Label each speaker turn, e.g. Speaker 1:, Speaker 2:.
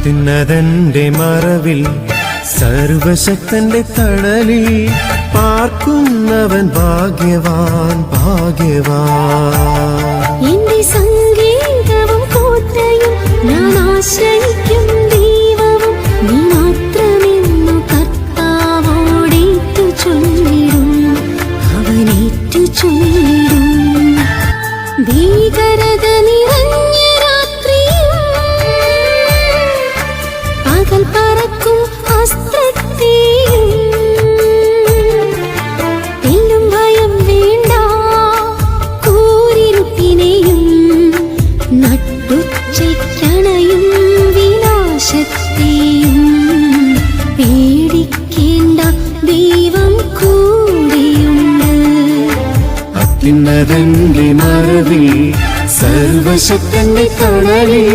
Speaker 1: അത്യുന്നതന്റെ മറവിൽ സർവശക്തന്റെ തണലിൽ പാർക്കുന്നവൻ ഭാഗ്യവാൻ ഭാഗ്യവാൻ.
Speaker 2: എന്റെ സങ്കേതവും കോട്ടയും ഞാൻ ആശ്രയിക്കും ദൈവവും നീ മാത്രമെന്നു കർത്താവോടേറ്റു ചൊല്ലിടും അവനേറ്റു ചൊല്ലിടും. ഭീകരത നിറഞ്ഞ രാത്രിയും പകൽ പറക്കും അസ്ത്രത്തെയും തെല്ലും ഭയം വേണ്ട കൂരിരുട്ടിനെയും നട്ടുച്ചയ്ക്കണയും വിനാശത്തെയും പേടിക്കേണ്ട ദൈവം കൂടെയുണ്ട്.
Speaker 1: അത്യുന്നതന്റെ മറവിൽ സർവശക്തന്റെ തണലിൽ